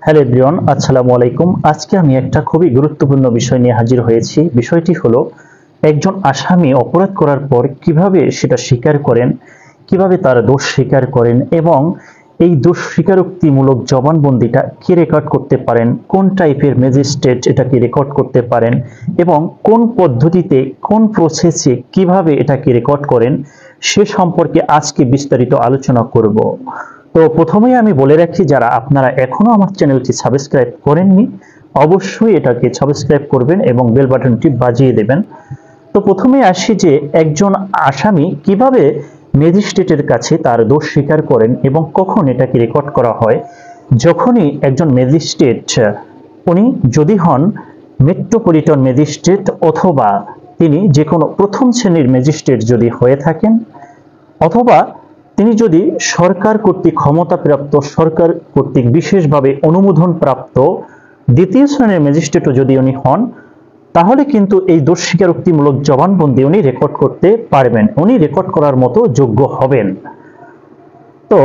Hello everyone, আসসালামু আলাইকুম। আজকে আমি একটা খুবই গুরুত্বপূর্ণ বিষয় নিয়ে হাজির হয়েছি। বিষয়টি হলো একজন আসামি অপরাধ করার পর কিভাবে সেটা স্বীকার করেন, কিভাবে তার দোষ স্বীকার করেন এবং এই দোষ স্বীকারোক্তিমূলক জবানবন্দিটা কে রেকর্ড করতে পারেন, কোন টাইপের ম্যাজিস্ট্রেট এটাকে রেকর্ড করতে পারেন এবং কোন পদ্ধতিতে, কোন প্রসেসে কিভাবে এটাকে রেকর্ড করেন সে সম্পর্কে আজকে বিস্তারিত আলোচনা করব। তো প্রথমেই আমি বলে রাখি, যারা আপনারা এখনো আমার চ্যানেলটি সাবস্ক্রাইব করেননি অবশ্যই এটাকে সাবস্ক্রাইব করবেন এবং বেল বাটনটি বাজিয়ে দেবেন। তো প্রথমে আসি যে একজন আসামি কিভাবে ম্যাজিস্ট্রেটের কাছে তার দোষ স্বীকার করেন এবং কখন এটাকে রেকর্ড করা হয়। যখনই একজন ম্যাজিস্ট্রেট, উনি যদি হন মেট্রোপলিটন ম্যাজিস্ট্রেট অথবা তিনি যে কোনো প্রথম শ্রেণীর ম্যাজিস্ট্রেট যদি হয়ে থাকেন, অথবা তিনি যদি সরকার কর্তৃক ক্ষমতাপ্রাপ্ত, সরকার কর্তৃক বিশেষভাবে অনুমোদন প্রাপ্ত দ্বিতীয় শ্রেণীর ম্যাজিস্ট্রেটও যদি উনি হন, তাহলে কিন্তু এই দোষ স্বীকারোক্তিমূলক জবানবন্দি উনি রেকর্ড করতে পারবেন, উনি রেকর্ড করার মতো যোগ্য হবেন। তো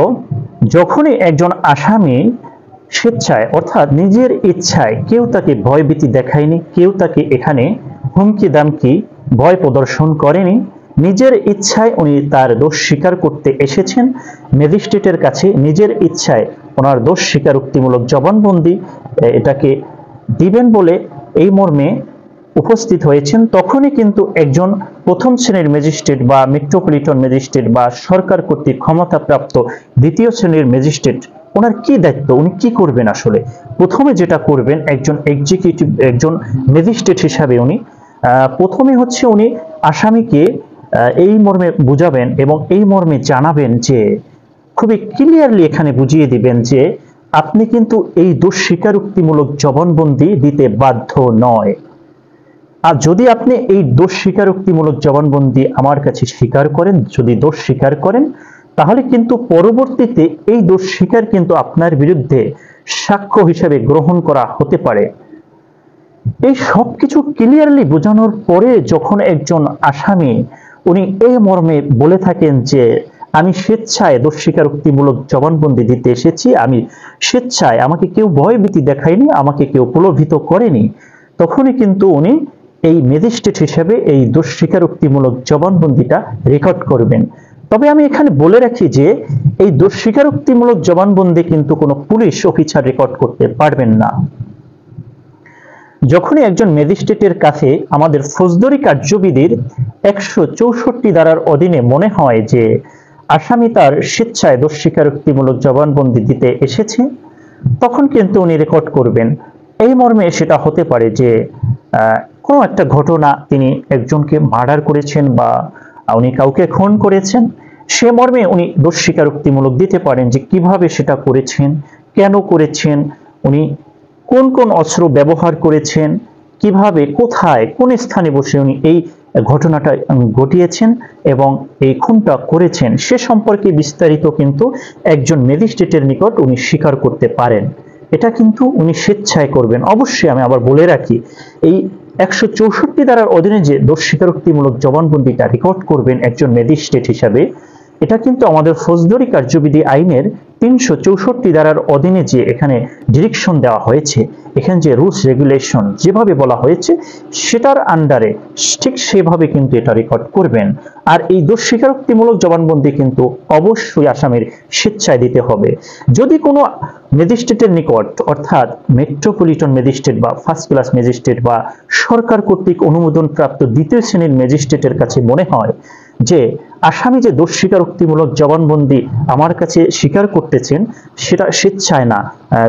যখনই একজন আসামি স্বেচ্ছায় অর্থাৎ নিজের ইচ্ছায়, কেউ তাকে ভয়ভীতি দেখায়নি, কেউ তাকে এখানে হুমকি দামকি ভয় প্রদর্শন করেনি, নিজের ইচ্ছায় উনি তার দোষ স্বীকার করতে এসেছেন ম্যাজিস্ট্রেটের কাছে, নিজের ইচ্ছায় ওনার দোষ স্বীকারোক্তিমূলক জবানবন্দি এটাকে দিবেন বলে এই মর্মে উপস্থিত হয়েছেন, তখনই কিন্তু একজন প্রথম শ্রেণীর ম্যাজিস্ট্রেট বা মেট্রোপলিটন ম্যাজিস্ট্রেট বা সরকার কর্তৃক ক্ষমতাপ্রাপ্ত দ্বিতীয় শ্রেণীর ম্যাজিস্ট্রেট, ওনার কি দায়িত্ব, উনি কি করবেন? আসলে প্রথমে যেটা করবেন একজন এক্সিকিউটিভ, একজন ম্যাজিস্ট্রেট হিসাবে উনি প্রথমে হচ্ছে উনি আসামিকে এই মর্মে বুঝাবেন এবং এই মর্মে জানাবেন যে, খুবই ক্লিয়ারলি এখানে বুঝিয়ে দিবেন যে আপনি কিন্তু এই দোষ স্বীকারোক্তিমূলক জবানবন্দি দিতে বাধ্য নয়। আর যদি আপনি এই দোষ স্বীকারোক্তিমূলক জবানবন্দি আমার কাছে স্বীকার করেন, যদি দোষ স্বীকার করেন, তাহলে কিন্তু পরবর্তীতে এই দোষ স্বীকার কিন্তু আপনার বিরুদ্ধে সাক্ষ্য হিসেবে গ্রহণ করা হতে পারে। এই সবকিছু ক্লিয়ারলি বোঝানোর পরে যখন একজন আসামি উনি এই মর্মে বলে থাকেন যে আমি স্বেচ্ছায় দোষ স্বীকারোক্তিমূলক জবানবন্দি দিতে এসেছি, আমি স্বেচ্ছায়, আমাকে কেউ ভয়ভীতি দেখায়নি, আমাকে কেউ প্রলোভিত করেনি, তখনই কিন্তু উনি এই ম্যাজিস্ট্রেট হিসেবে এই দোষ স্বীকারোক্তিমূলক জবানবন্দিটা রেকর্ড করবেন। তবে আমি এখানে বলে রাখি যে এই দোষ স্বীকারোক্তিমূলক জবানবন্দি কিন্তু কোনো পুলিশ অফিসার রেকর্ড করতে পারবেন না। যখনই একজন ম্যাজিস্ট্রেটের কাছে আমাদের ফৌজদারি কার্যবিধির 164 ধারার অধীনে মনে হয় যে আসামি তার স্বেচ্ছায় দোষ স্বীকারোক্তিমূলক জবানবন্দি দিতে এসেছে, তখন কিন্তু উনি রেকর্ড করবেন। এই মর্মে সেটা হতে পারে যে কোনো একটা ঘটনা, তিনি একজনকে মার্ডার করেছেন বা উনি কাউকে খুন করেছেন, সে মর্মে উনি দোষ স্বীকারোক্তিমূলক দিতে পারেন যে কিভাবে সেটা করেছেন, কেন করেছেন, উনি কোন কোন অস্ত্র ব্যবহার করেছেন, কিভাবে, কোথায়, কোন স্থানে বসে উনি এই ঘটনাটা ঘটিয়েছেন এবং এই খুনটা করেছেন, সে সম্পর্কে বিস্তারিত কিন্তু একজন ম্যাজিস্ট্রেটের নিকট উনি স্বীকার করতে পারেন। এটা কিন্তু উনি স্বেচ্ছায় করবেন। অবশ্যই আমি আবার বলে রাখি, এই 164 ধারার অধীনে যে দোষ স্বীকারোক্তিমূলক জবানবন্দিটা রেকর্ড করবেন একজন ম্যাজিস্ট্রেট হিসাবে, এটা কিন্তু আমাদের ফৌজদারি কার্যবিধি আইনের 364 ধারার অধীনে যে এখানে ডিরেকশন দেওয়া হয়েছে, এখানে যে রুলস রেগুলেশন যেভাবে বলা হয়েছে সেটার আন্ডারে ঠিক সেভাবে কিন্তু এটা রেকর্ড করবেন। আর এই দোষ স্বীকারোক্তিমূলক জবানবন্দি কিন্তু অবশ্যই আসামির স্বেচ্ছায় দিতে হবে। যদি কোনো ম্যাজিস্ট্রেটের নিকট, অর্থাৎ মেট্রোপলিটন ম্যাজিস্ট্রেট বা ফার্স্ট ক্লাস ম্যাজিস্ট্রেট বা সরকার কর্তৃক অনুমোদন প্রাপ্ত দ্বিতীয় শ্রেণীর ম্যাজিস্ট্রেটের কাছে মনে হয় যে আসামি যে দোষ স্বীকারোক্তিমূলক জবানবন্দি আমার কাছে স্বীকার করতেছেন সেটা স্বেচ্ছায় না,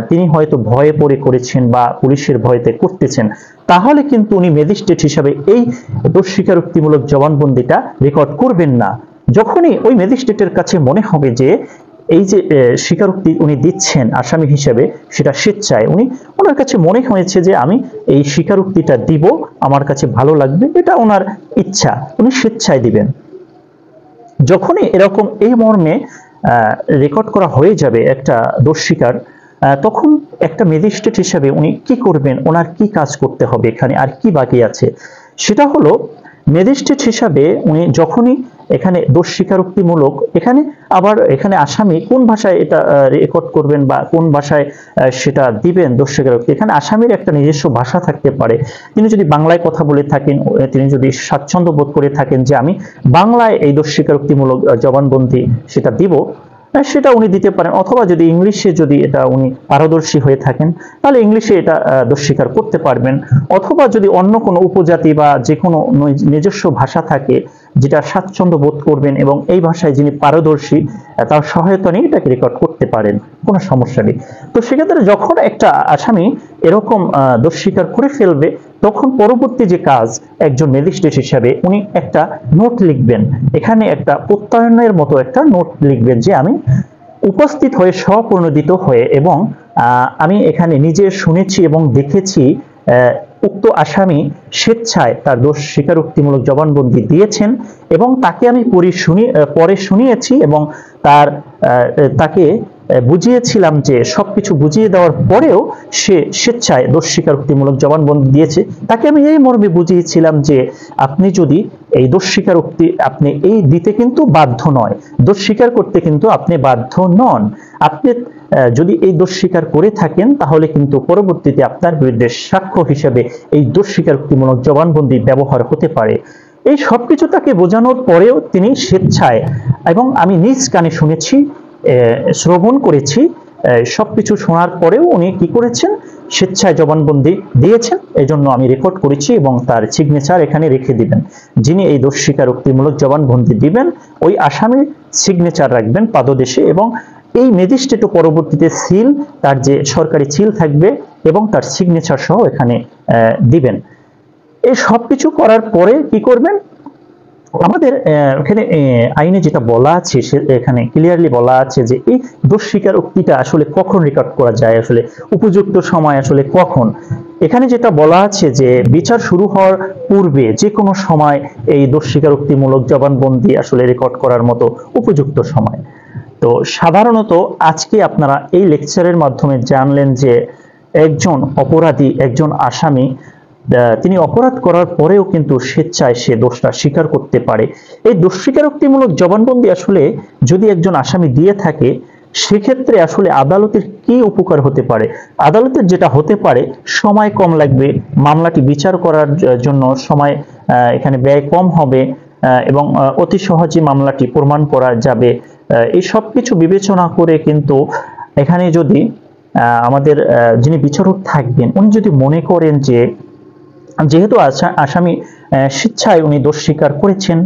তিনি হয়তো ভয়ে পড়ে করেছেন বা পুলিশের ভয়তে করতেছেন, তাহলে কিন্তু উনি ম্যাজিস্ট্রেট হিসাবে এই দোষ স্বীকারোক্তিমূলক জবানবন্দিটা রেকর্ড করবেন না। যখনই ওই ম্যাজিস্ট্রেটের কাছে মনে হবে যে এই যে স্বীকারোক্তি উনি দিচ্ছেন আসামি হিসেবে সেটা স্বেচ্ছায়, ওনার কাছে মনে হয়েছে যে আমি এই স্বীকারোক্তিটা দিব, আমার কাছে ভালো লাগবে, এটা ওনার ইচ্ছা, উনি স্বেচ্ছায় দিবেন। যখনই এরকম এই মর্মে রেকর্ড করা হয়ে যাবে একটা দোষ স্বীকার, তখন একটা ম্যাজিস্ট্রেট হিসেবে উনি কি করবেন, ওনার কি কাজ করতে হবে, এখানে আর কি বাকি আছে, সেটা হলো ম্যাজিস্ট্রেট হিসাবে উনি যখনই এখানে দোষ স্বীকারোক্তিমূলক, এখানে আবার এখানে আসামি কোন ভাষায় এটা রেকর্ড করবেন বা কোন ভাষায় সেটা দিবেন দোষ স্বীকারোক্তি, এখানে আসামির একটা নিজস্ব ভাষা থাকতে পারে। তিনি যদি বাংলায় কথা বলে থাকেন, তিনি যদি স্বাচ্ছন্দ্য বোধ করে থাকেন যে আমি বাংলায় এই দোষ স্বীকারোক্তিমূলক জবানবন্দি সেটা দিব, সেটা উনি দিতে পারেন। অথবা যদি ইংলিশে যদি এটা উনি পারদর্শী হয়ে থাকেন তাহলে ইংলিশে এটা দোষ স্বীকার করতে পারবেন। অথবা যদি অন্য কোনো উপজাতি বা যে কোনো নিজস্ব ভাষা থাকে যেটা স্বাচ্ছন্দ্য বোধ করবেন এবং এই ভাষায় যিনি পারদর্শী তার সহায়তা নিয়ে এটাকে রেকর্ড করতে পারেন, কোনো সমস্যা নেই। তো সেক্ষেত্রে যখন একটা আসামি এরকম দোষ স্বীকার করে ফেলবে তখন পরবর্তী যে কাজ, একজন ম্যাজিস্ট্রেট হিসাবে উনি একটা নোট লিখবেন, এখানে একটা প্রত্যয়নের মতো একটা নোট লিখবেন যে আমি উপস্থিত হয়ে স্বপ্রণোদিত হয়ে এবং আমি এখানে নিজে শুনেছি এবং দেখেছি উক্ত আসামি স্বেচ্ছায় তার দোষ স্বীকারোক্তিমূলক জবানবন্দি দিয়েছেন এবং তাকে আমি পরে শুনিয়েছি এবং তাকে বুঝিয়েছিলাম যে সবকিছু বুঝিয়ে দেওয়ার পরেও সে স্বেচ্ছায় দোষ স্বীকারোক্তিমূলক জবানবন্দি দিয়েছে। তাকে আমি এই মর্মে বুঝিয়েছিলাম যে আপনি যদি এই দোষ স্বীকারোক্তি আপনি এই দিতে কিন্তু বাধ্য নয়, দোষ স্বীকার করতে কিন্তু আপনি বাধ্য নন। আপনি যদি এই দোষ স্বীকার করে থাকেন তাহলে কিন্তু পরবর্তীতে আপনার বিরুদ্ধে সাক্ষ্য হিসেবে এই দোষ স্বীকারোক্তিমূলক জবানবন্দি ব্যবহার হতে পারে। এই সবকিছু তাকে বোঝানোর পরেও তিনি স্বেচ্ছায়, এবং আমি নিজ কানে শুনেছি, শ্রবণ করেছি, সবকিছু শোনার পরেও উনি কি করেছেন, স্বেচ্ছায় জবানবন্দি দিয়েছেন, এজন্য আমি রেকর্ড করেছি এবং তার সিগনেচার এখানে রেখে দিবেন। যিনি এই দোষ স্বীকারোক্তিমূলক জবানবন্দি দিবেন ওই আসামির সিগনেচার রাখবেন পাদদেশে এবং এই ম্যাজিস্ট্রেটও পরবর্তীতে সিল, তার যে সরকারি সিল থাকবে এবং তার সিগনেচার সহ এখানে দিবেন। এই সবকিছু করার পরে কি করবেন, আমাদের এখানে আইনে যেটা বলা আছে এখানে ক্লিয়ারলি বলা আছে যে এই দোষ স্বীকারোক্তিটা আসলে কখন রেকর্ড করা যায়, আসলে উপযুক্ত সময় আসলে কখন। এখানে যেটা বলা আছে যে বিচার শুরু হওয়ার পূর্বে যে কোনো সময় এই দোষ স্বীকারোক্তিমূলক জবানবন্দি আসলে রেকর্ড করার মতো উপযুক্ত সময়। তো সাধারণত আজকে আপনারা এই লেকচারের মাধ্যমে জানলেন যে একজন অপরাধী, একজন আসামি তিনি অপরাধ করার পরেও কিন্তু স্বেচ্ছায় সে দোষটা স্বীকার করতে পারে। এই দোষ স্বীকারোক্তিমূলক জবানবন্দি আসলে যদি একজন আসামি দিয়ে থাকে সেক্ষেত্রে আসলে আদালতের কি উপকার হতে পারে, আদালতের যেটা হতে পারে সময় কম লাগবে, মামলাটি বিচার করার জন্য সময় এখানে ব্যয় কম হবে এবং অতি সহজে মামলাটি প্রমাণ করা যাবে। এই সব কিছু বিবেচনা করে কিন্তু এখানে যদি আমাদের যিনি বিচারক থাকবেন উনি যদি মনে করেন যে যেহেতু আসামি স্বেচ্ছায় উনি দোষ স্বীকার করেছেন,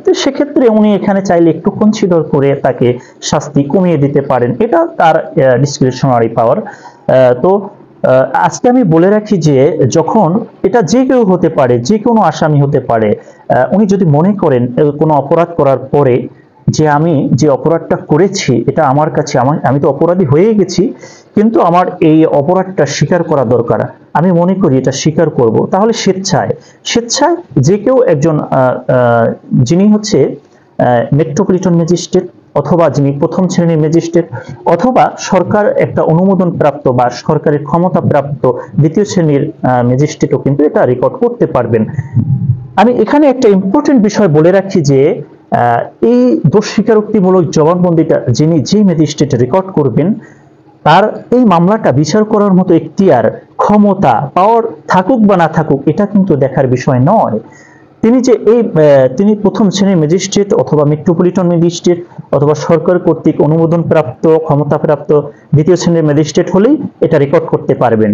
তো সেক্ষেত্রে উনি এখানে চাইলে একটু কনসিডার করে তাকে শাস্তি কমিয়ে দিতে পারেন, এটা তার ডিসক্রিশনারি পাওয়ার। তো আজকে আমি বলে রাখি যে যখন এটা যে কেউ হতে পারে, যে কোনো আসামি হতে পারে, উনি যদি মনে করেন কোনো অপরাধ করার পরে যে আমি যে অপরাধটা করেছি এটা আমার কাছে, আমি তো অপরাধী হয়ে গেছি কিন্তু আমার এই অপরাধটা স্বীকার করা দরকার, আমি মনে করি এটা স্বীকার করব, তাহলে স্বেচ্ছায় যে কেউ একজন যিনি হচ্ছে মেট্রোপলিটন ম্যাজিস্ট্রেট অথবা যিনি প্রথম শ্রেণীর ম্যাজিস্ট্রেট অথবা সরকার একটা অনুমোদন প্রাপ্ত বা সরকারের ক্ষমতা প্রাপ্ত দ্বিতীয় শ্রেণীর ম্যাজিস্ট্রেটও কিন্তু এটা রেকর্ড করতে পারবেন। আমি এখানে একটা ইম্পর্টেন্ট বিষয় বলে রাখি যে এই দোষ স্বীকারোক্তিমূলক জবানবন্দিটা যে ম্যাজিস্ট্রেট রেকর্ড করবেন তার এই মামলাটা বিচার করার মতো এখতিয়ার, ক্ষমতা, পাওয়ার থাকুক বা না থাকুক এটা কিন্তু দেখার বিষয় নয়। তিনি প্রথম শ্রেণীর ম্যাজিস্ট্রেট অথবা মেট্রোপলিটন ম্যাজিস্ট্রেট অথবা সরকার কর্তৃক অনুমোদন প্রাপ্ত ক্ষমতাপ্রাপ্ত দ্বিতীয় শ্রেণীর ম্যাজিস্ট্রেট হলেই এটা রেকর্ড করতে পারবেন।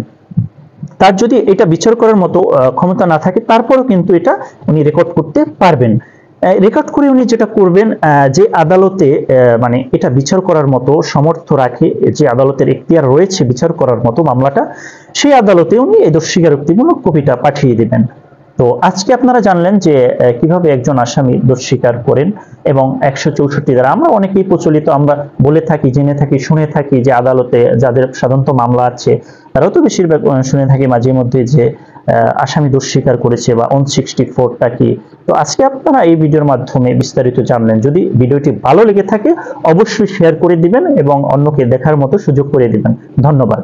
তার যদি এটা বিচার করার মতো ক্ষমতা না থাকে তারপরও কিন্তু এটা উনি রেকর্ড করতে পারবেন। রেকর্ড করে উনি যেটা করবেন, যে আদালতে মানে এটা বিচার করার মতো সামর্থ্য রাখে, যে আদালতের এখতিয়ার রয়েছে বিচার করার মতো মামলাটা, সেই আদালতে উনি এই দোষ স্বীকারোক্তিমূলক কপিটা পাঠিয়ে দিবেন। তো আজকে আপনারা জানলেন যে কিভাবে একজন আসামি দোষ স্বীকার করেন এবং 164 দ্বারা আমরা অনেকেই প্রচলিত, আমরা বলে থাকি, জেনে থাকি, শুনে থাকি যে আদালতে যাদের সাধারণত মামলা আছে তারাও তো বেশিরভাগ শুনে থাকি মাঝে মধ্যে যে আসামি দোষ স্বীকার করেছে বা 164টা কি। তো আজকে আপনারা এই ভিডিওর মাধ্যমে বিস্তারিত জানলেন। যদি ভিডিওটি ভালো লেগে থাকে অবশ্যই শেয়ার করে দিবেন এবং অন্যকে দেখার মতো সুযোগ করে দিবেন। ধন্যবাদ।